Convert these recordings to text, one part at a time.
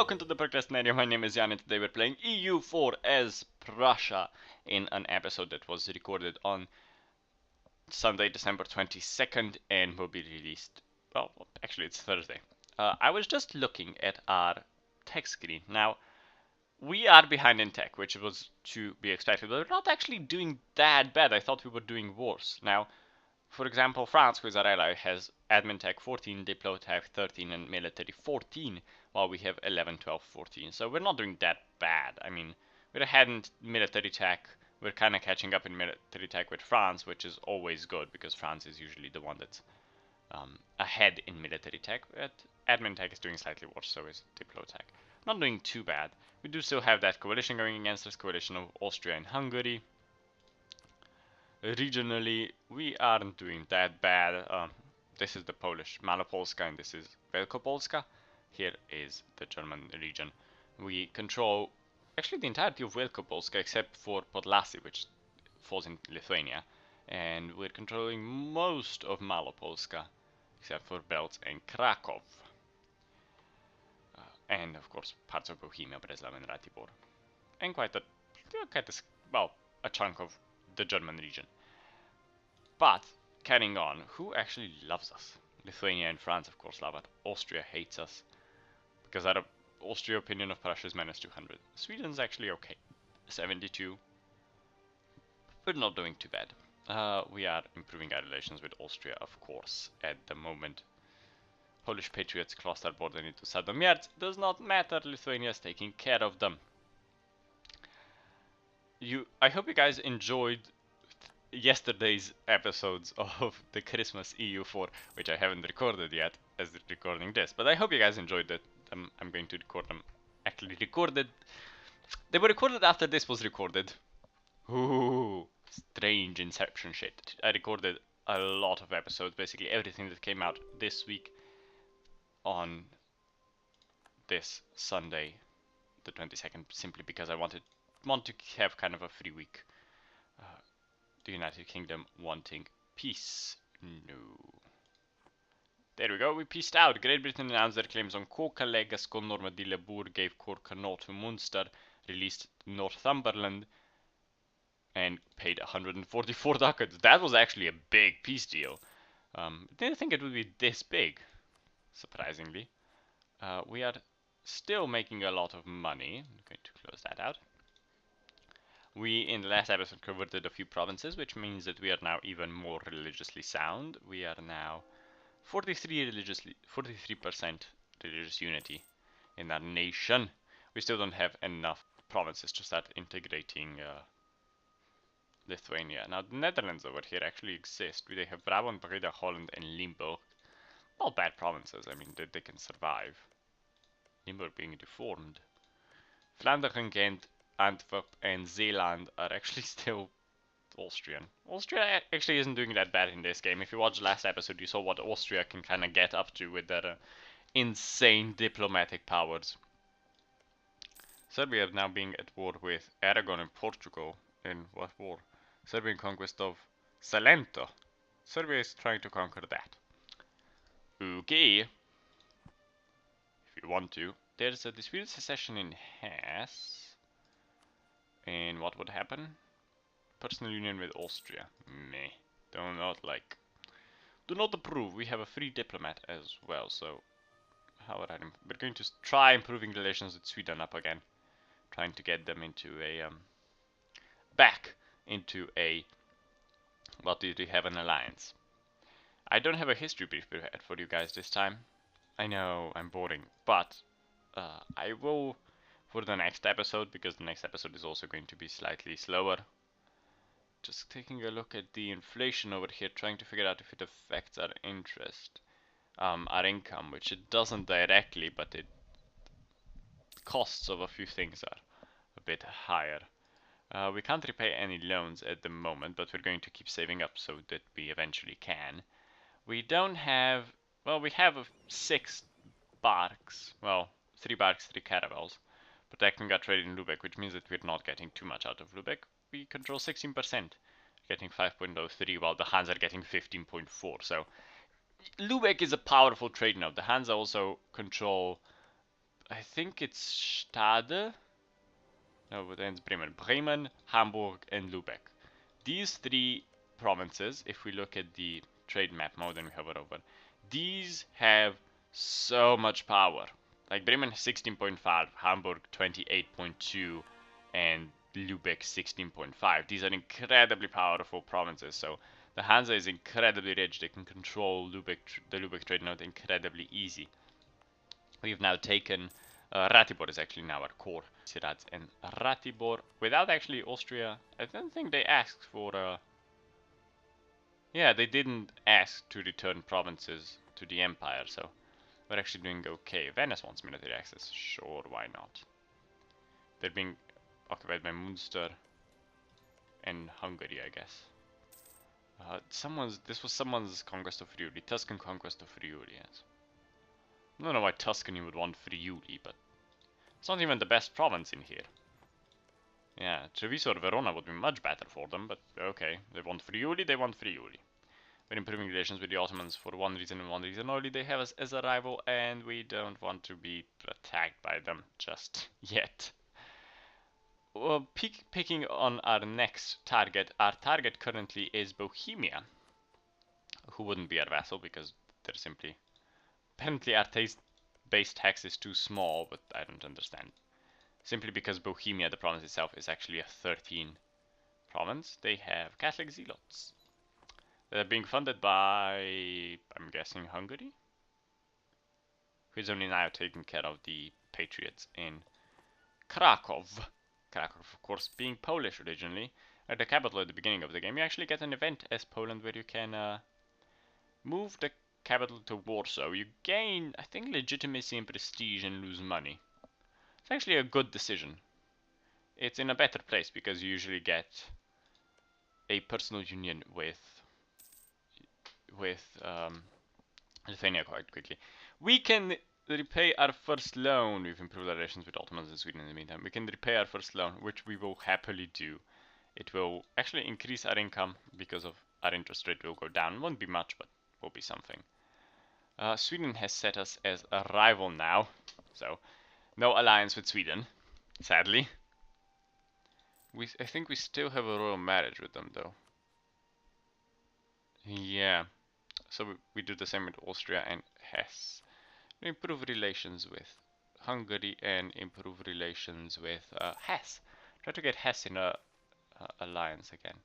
welcome to the Procrastinator. My name is Jan and today we're playing EU4 as Prussia in an episode that was recorded on Sunday, December 22nd and will be released, well, actually it's Thursday. I was just looking at our tech screen. Now, we are behind in tech, which was to be expected, but we're not actually doing that bad. I thought we were doing worse. Now, for example, France, who is our ally, has admin tech 14, diplo tech 13, and military 14, while we have 11, 12, 14. So we're not doing that bad. I mean, we're ahead in military tech. We're kind of catching up in military tech with France, which is always good because France is usually the one that's ahead in military tech. But admin tech is doing slightly worse, so is diplo tech. Not doing too bad. We do still have that coalition going against us, coalition of Austria and Hungary. Regionally, we aren't doing that bad. This is the Polish Malopolska and this is Wielkopolska. Here is the German region. We control actually the entirety of Wielkopolska except for Podlasie, which falls in Lithuania. And we're controlling most of Malopolska except for Belz and Krakow. And of course parts of Bohemia, Breslau and Ratibor. And quite a chunk of the German region. But, carrying on, who actually loves us? Lithuania and France, of course, love it. Austria hates us. Because our Austria opinion of Prussia is minus 200. Sweden's actually okay. 72. We're not doing too bad. We are improving our relations with Austria, of course, at the moment. Polish patriots crossed our border into Saddam Yards. Does not matter, Lithuania is taking care of them. I hope you guys enjoyed yesterday's episodes of the Christmas EU4, which I haven't recorded yet as recording this, but I hope you guys enjoyed it. I'm going to record them. Actually recorded. They were recorded after this was recorded. Ooh, strange inception shit. I recorded a lot of episodes, basically everything that came out this week on this Sunday, the 22nd, simply because I want to have kind of a free week. The United Kingdom wanting peace. No. There we go, we peaced out. Great Britain announced their claims on Kokale, Gascon, Normandy, Labour, gave Cork, North to Munster, released Northumberland, and paid 144 ducats. That was actually a big peace deal. Didn't think it would be this big, surprisingly. We are still making a lot of money. I'm going to close that out. We, in the last episode, converted a few provinces, which means that we are now even more religiously sound. We are now 43% religious unity in our nation. We still don't have enough provinces to start integrating Lithuania. Now, the Netherlands over here actually exist. They have Brabant, Breda, Holland, and Limburg. Not bad provinces. I mean, they can survive. Limburg being deformed. Flanders and Ghent, Antwerp and Zeeland are actually still Austrian. Austria actually isn't doing that bad in this game. If you watched the last episode, you saw what Austria can kind of get up to with their insane diplomatic powers. Serbia is now being at war with Aragon and Portugal. In what war? Serbian conquest of Salento. Serbia is trying to conquer that. Okay. If you want to. There's a disputed secession in Hesse. And what would happen? Personal union with Austria. Meh. Do not approve. We have a free diplomat as well, so we're going to try improving relations with Sweden up again. Trying to get them into a back into a we have an alliance. I don't have a history brief prepared for you guys this time. I know I'm boring, but I will for the next episode, because the next episode is also going to be slightly slower. Just taking a look at the inflation over here, trying to figure out if it affects our interest, our income, which it doesn't directly, but it costs of a few things are a bit higher. We can't repay any loans at the moment, but we're going to keep saving up so that we eventually can. We don't have, well, we have 6 barks, well, 3 barks, 3 caravels. Protecting our trade in Lubeck, which means that we're not getting too much out of Lubeck. We control 16%, getting 5.03, while the Hansa are getting 15.4. So Lubeck is a powerful trade node. The Hansa also control I think it's Stade. No, but then it's Bremen. Bremen, Hamburg, and Lübeck. These three provinces, if we look at the trade map mode and we hover over, these have so much power. Like Bremen 16.5, Hamburg 28.2, and Lübeck 16.5. These are incredibly powerful provinces, so the Hansa is incredibly rich. They can control the Lübeck trade node incredibly easy. We've now taken Ratibor is actually now our core. Sirats and Ratibor without actually Austria. I don't think they asked for. Yeah, they didn't ask to return provinces to the empire, so we're actually doing okay. Venice wants military access. Sure, why not? They're being occupied by Munster and Hungary, I guess. This was someone's conquest of Friuli. Tuscan conquest of Friuli, yes. I don't know why Tuscany would want Friuli, but it's not even the best province in here. Yeah, Treviso or Verona would be much better for them, but okay. They want Friuli, they want Friuli. We're improving relations with the Ottomans for one reason and one reason only. They have us as a rival, and we don't want to be attacked by them just yet. Well, picking on our next target. Our target currently is Bohemia, who wouldn't be our vassal because they're simply... Apparently our base tax is too small, but I don't understand. Simply because Bohemia, the province itself, is actually a 13 province. They have Catholic zealots. They're being funded by, I'm guessing, Hungary? Who's only now taking care of the patriots in Krakow. Krakow, of course, being Polish originally, at the capital at the beginning of the game. You actually get an event as Poland where you can move the capital to Warsaw. You gain, I think, legitimacy and prestige and lose money. It's actually a good decision. It's in a better place because you usually get a personal union with Lithuania quite quickly. We can repay our first loan. We've improved our relations with Ottomans and Sweden in the meantime. We can repay our first loan, which we will happily do. It will actually increase our income because of our interest rate will go down. Won't be much, but will be something. Sweden has set us as a rival now, so no alliance with Sweden, sadly. I think we still have a royal marriage with them, though. Yeah, so we do the same with Austria and Hesse. We improve relations with Hungary and improve relations with Hesse. Try to get Hesse in a alliance again.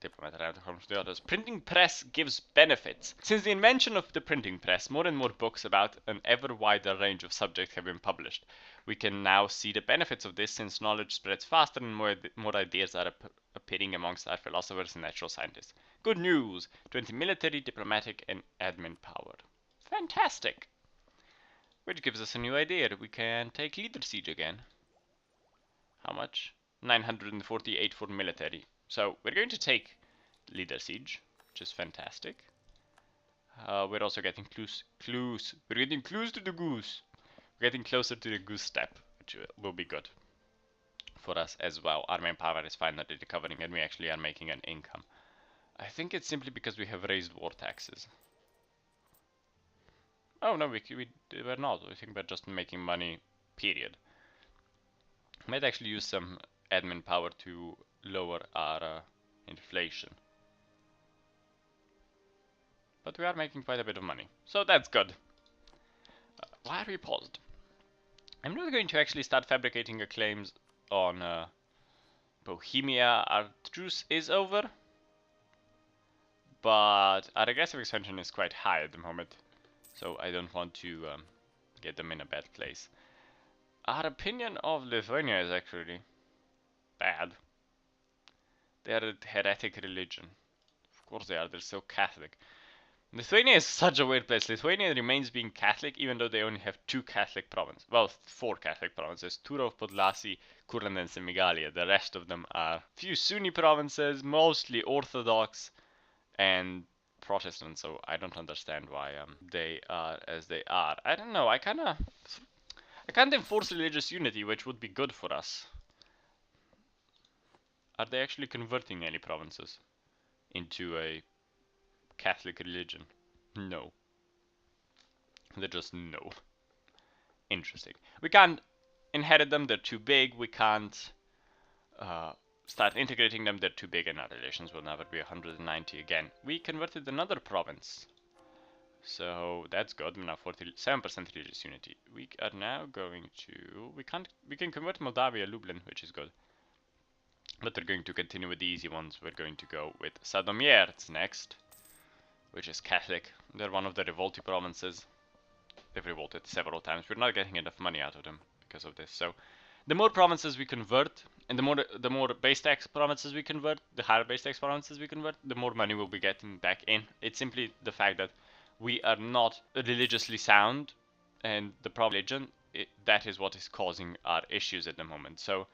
Diplomat allowed comes to the others. Printing press gives benefits. Since the invention of the printing press, more and more books about an ever wider range of subjects have been published. We can now see the benefits of this since knowledge spreads faster and more ideas are appearing amongst our philosophers and natural scientists. Good news! 20 military, diplomatic, and admin power. Fantastic! Which gives us a new idea. We can take Leader Siege again. How much? 948 for military. So we're going to take Leader Siege, which is fantastic. We're also getting Cloose. We're getting close to the Goose. We're getting closer to the Goose step, which will be good for us as well. Our manpower is finally recovering and we actually are making an income. I think it's simply because we have raised war taxes. Oh no, we're not. I think we're just making money, period. Might actually use some admin power to lower our inflation. But we are making quite a bit of money, so that's good. Why are we paused? I'm not going to actually start fabricating claims on Bohemia. Our truce is over, but our aggressive expansion is quite high at the moment, so I don't want to get them in a bad place. Our opinion of Lithuania is actually bad. They are a heretic religion. Of course they are, they're so Catholic. Lithuania is such a weird place. Lithuania remains being Catholic even though they only have 2 Catholic provinces. Well, 4 Catholic provinces. Turov, Podlasie, Kurland and Semigalia. The rest of them are few Sunni provinces, mostly Orthodox and Protestant, so I don't understand why they are as they are. I don't know, I can't enforce religious unity, which would be good for us. Are they actually converting any provinces into a Catholic religion? No. They just no. interesting. We can't inherit them, they're too big. We can't start integrating them, they're too big, and our relations will never be 190 again. We converted another province. So that's good. We're now 47% religious unity. We are now going to... We can convert Moldavia, Lublin, which is good. But we're going to continue with the easy ones. We're going to go with Sadomierz next, which is Catholic. They're one of the revolty provinces. They've revolted several times. We're not getting enough money out of them because of this. So the more provinces we convert, and the more base tax provinces we convert, the higher base tax provinces we convert, the more money we'll be getting back in. It's simply the fact that we are not religiously sound, and the religion, that is what is causing our issues at the moment. So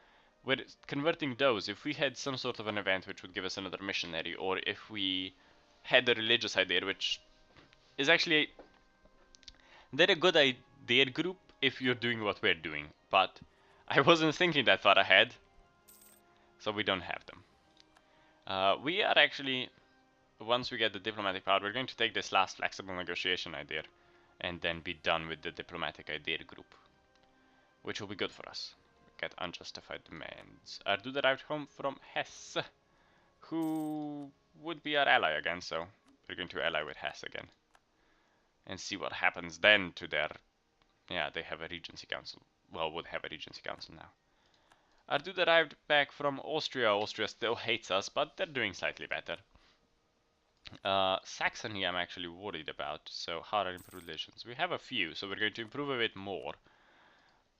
we're converting those. If we had some sort of an event which would give us another missionary, or if we had a religious idea, which is actually, they're a good idea group if you're doing what we're doing, but I wasn't thinking that far ahead, so we don't have them. We are actually, once we get the diplomatic power, we're going to take this last flexible negotiation idea and then be done with the diplomatic idea group, which will be good for us. Get unjustified demands. Are do derived home from Hesse, who would be our ally again, so we're going to ally with Hesse again. And see what happens then to their... Yeah, they have a regency council. Well, would have a regency council now. Are do derived back from Austria. Austria still hates us, but they're doing slightly better. Saxony I'm actually worried about, so how are improved relations? We have a few, so we're going to improve a bit more.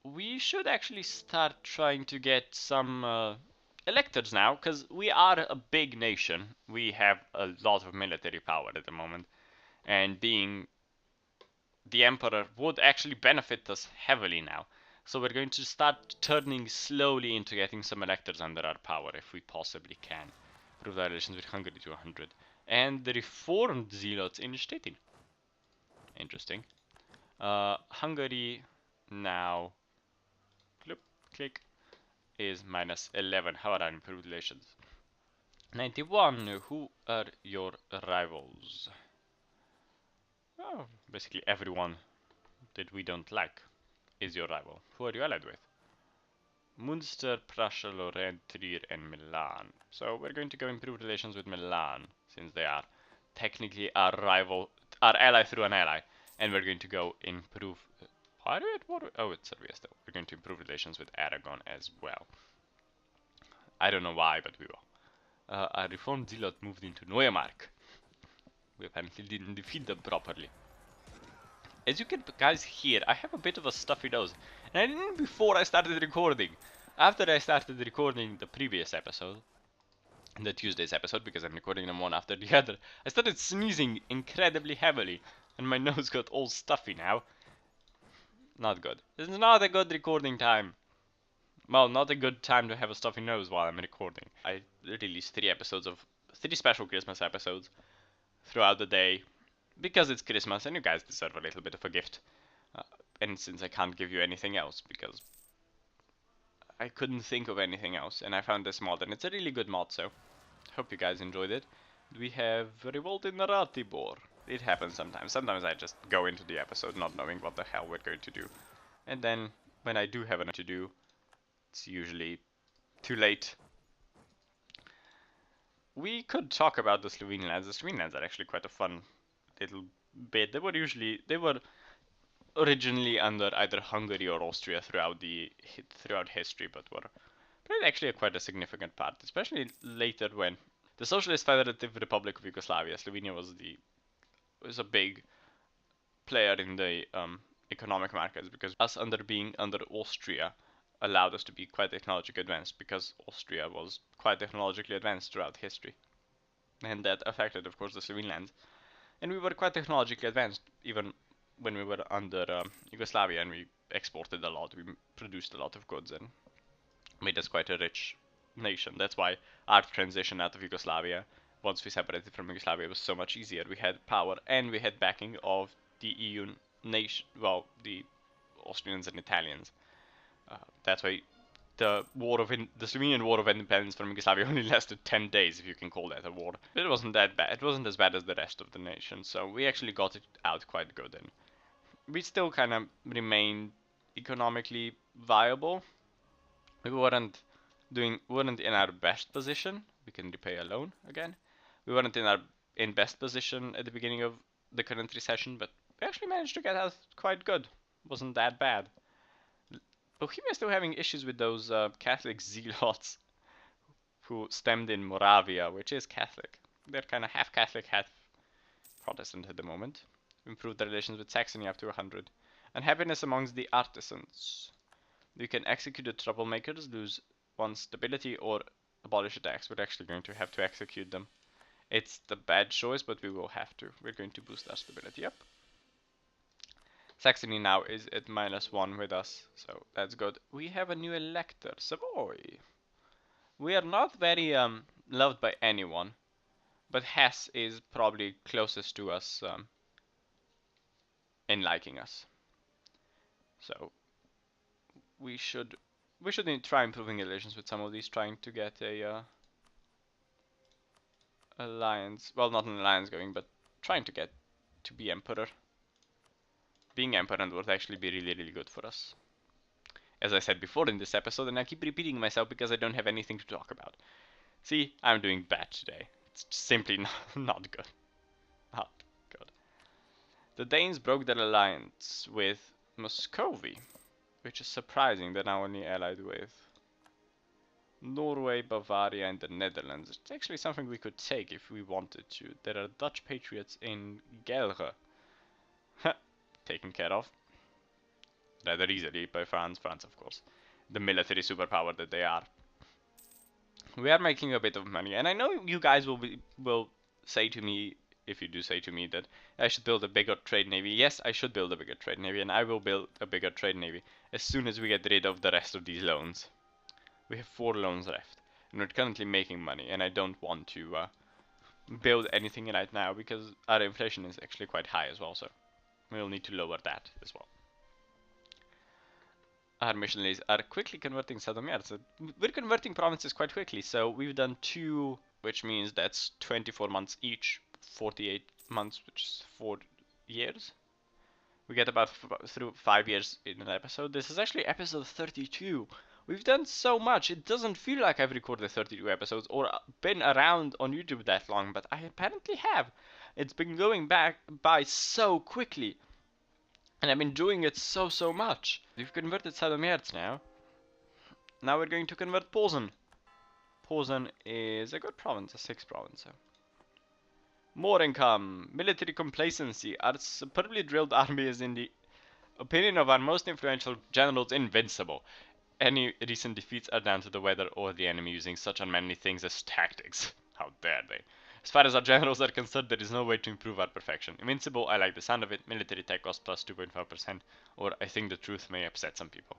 We should actually start trying to get some electors now, because we are a big nation. We have a lot of military power at the moment, and being the emperor would actually benefit us heavily now. So we're going to start turning slowly into getting some electors under our power if we possibly can. Improve our relations with Hungary to 100. And the reformed zealots in Stettin. Interesting. Hungary now, click, is minus 11. How are our improved relations? 91. Who are your rivals? Oh, basically everyone that we don't like is your rival. Who are you allied with? Munster, Prussia, Lorraine, Trier, and Milan. So we're going to go improve relations with Milan, since they are technically our rival, our ally through an ally. And we're going to go improve... Are we at war? Oh, it's Serbia still. We're going to improve relations with Aragon as well. I don't know why, but we will. Our reformed zealot moved into Neumark. We apparently didn't defeat them properly. As you can guys hear, I have a bit of a stuffy nose. And I didn't before I started recording. After I started recording the previous episode, the Tuesday's episode, because I'm recording them one after the other, I started sneezing incredibly heavily. And my nose got all stuffy now. Not good. This is not a good recording time. Well, not a good time to have a stuffy nose while I'm recording. I released 3 special Christmas episodes throughout the day, because it's Christmas and you guys deserve a little bit of a gift. And since I can't give you anything else, because I couldn't think of anything else, and I found this mod, and it's a really good mod, so hope you guys enjoyed it. We have Revolt in Ratibor. It happens sometimes. Sometimes I just go into the episode not knowing what the hell we're going to do. And then, when I do have enough to do, it's usually too late. We could talk about the Slovenian lands. The Slovenian lands are actually quite a fun little bit. They were originally under either Hungary or Austria throughout history, but were played actually quite a significant part, especially later when the Socialist Federative Republic of Yugoslavia, Slovenia was a big player in the economic markets, because us being under Austria allowed us to be quite technologically advanced, because Austria was quite technologically advanced throughout history, and that affected, of course, the Slovene lands. And we were quite technologically advanced even when we were under Yugoslavia, and we exported a lot. We produced a lot of goods and made us quite a rich nation. That's why our transition out of Yugoslavia, once we separated from Yugoslavia, was so much easier. We had power and we had backing of the EU nation, well, the Austrians and Italians. That's why the Slovenian War of Independence from Yugoslavia only lasted 10 days, if you can call that a war. But it wasn't that bad. It wasn't as bad as the rest of the nation, so we actually got it out quite good. And we still kind of remained economically viable. We weren't in our best position. We can repay a loan again. We weren't in best position at the beginning of the current recession, but we actually managed to get out quite good. Wasn't that bad. Bohemia is still having issues with those Catholic zealots who stemmed in Moravia, which is Catholic. They're kind of half Catholic, half Protestant at the moment. Improved the relations with Saxony up to 100. Unhappiness amongst the artisans. You can execute the troublemakers, lose one stability, or abolish attacks. We're actually going to have to execute them. It's the bad choice, but we will have to. We're going to boost our stability up. Saxony now is at -1 with us, so that's good. We have a new elector, Savoy. We are not very loved by anyone, but Hesse is probably closest to us in liking us. So we should try improving relations with some of these, trying to get a alliance. Well, not an alliance going, but trying to get to be emperor. Being emperor would actually be really, really good for us. As I said before in this episode, and I keep repeating myself because I don't have anything to talk about. See, I'm doing bad today. It's simply not good. Not good. The Danes broke their alliance with Muscovy, which is surprising. They're now only allied with Norway, Bavaria, and the Netherlands. It's actually something we could take if we wanted to. There are Dutch patriots in Gelre. Taken care of. Rather easily by France. France, of course. The military superpower that they are. We are making a bit of money, and I know you guys will say to me, if you do say to me, that I should build a bigger trade navy. Yes, I should build a bigger trade navy, and I will build a bigger trade navy as soon as we get rid of the rest of these loans. We have 4 loans left, and we're currently making money, and I don't want to build anything right now because our inflation is actually quite high as well, so we'll need to lower that as well. Our missionaries are quickly converting Sadomierz. We're converting provinces quite quickly, so we've done 2, which means that's 24 months each, 48 months, which is 4 years. We get about through 5 years in an episode. This is actually episode 32. We've done so much. It doesn't feel like I've recorded 32 episodes or been around on YouTube that long, but I apparently have. It's been going by so quickly. And I've been doing it so much. We've converted Sadomierz now. Now we're going to convert Posen. Posen is a good province, a 6th province. So. More income, military complacency. Our superbly drilled army is in the opinion of our most influential generals invincible. Any recent defeats are down to the weather or the enemy using such unmanly things as tactics. How dare they? As far as our generals are concerned, there is no way to improve our perfection. Invincible, I like the sound of it. Military tech cost plus 2.5%. Or I think the truth may upset some people.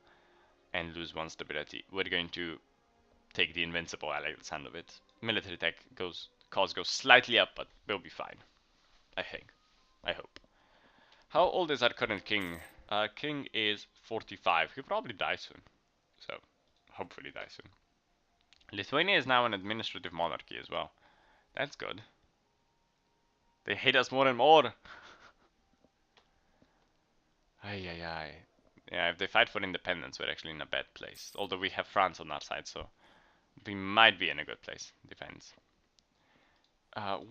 And lose 1 stability. We're going to take the invincible, I like the sound of it. Military tech cost goes slightly up, but we'll be fine. I think. I hope. How old is our current king? Our king is 45. He'll probably die soon. So, hopefully die soon. Lithuania is now an administrative monarchy as well. That's good. They hate us more and more. Ay. Yeah, if they fight for independence, we're actually in a bad place. Although we have France on our side, so we might be in a good place. Defense.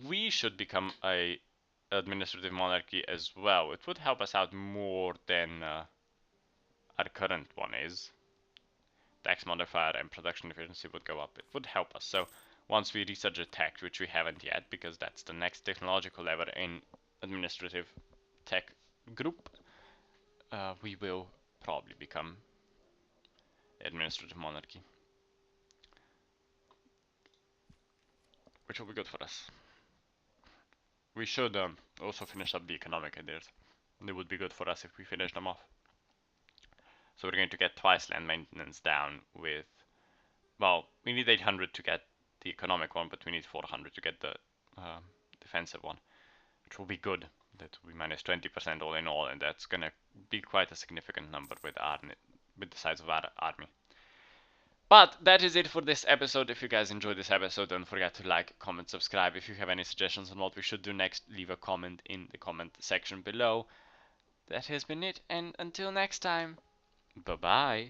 We should become a administrative monarchy as well. It would help us out more than our current one is. Tax modifier and production efficiency would go up. It would help us. So once we research tech, which we haven't yet, because that's the next technological level in administrative tech group, we will probably become administrative monarchy, which will be good for us. We should also finish up the economic ideas. It would be good for us if we finish them off. So we're going to get twice land maintenance down with, well, we need 800 to get the economic one, but we need 400 to get the defensive one, which will be good. That will be minus 20% all in all, and that's gonna be quite a significant number with the size of our army. But that is it for this episode. If you guys enjoyed this episode, don't forget to like, comment, subscribe. If you have any suggestions on what we should do next, leave a comment in the comment section below. That has been it, and until next time, Bye bye.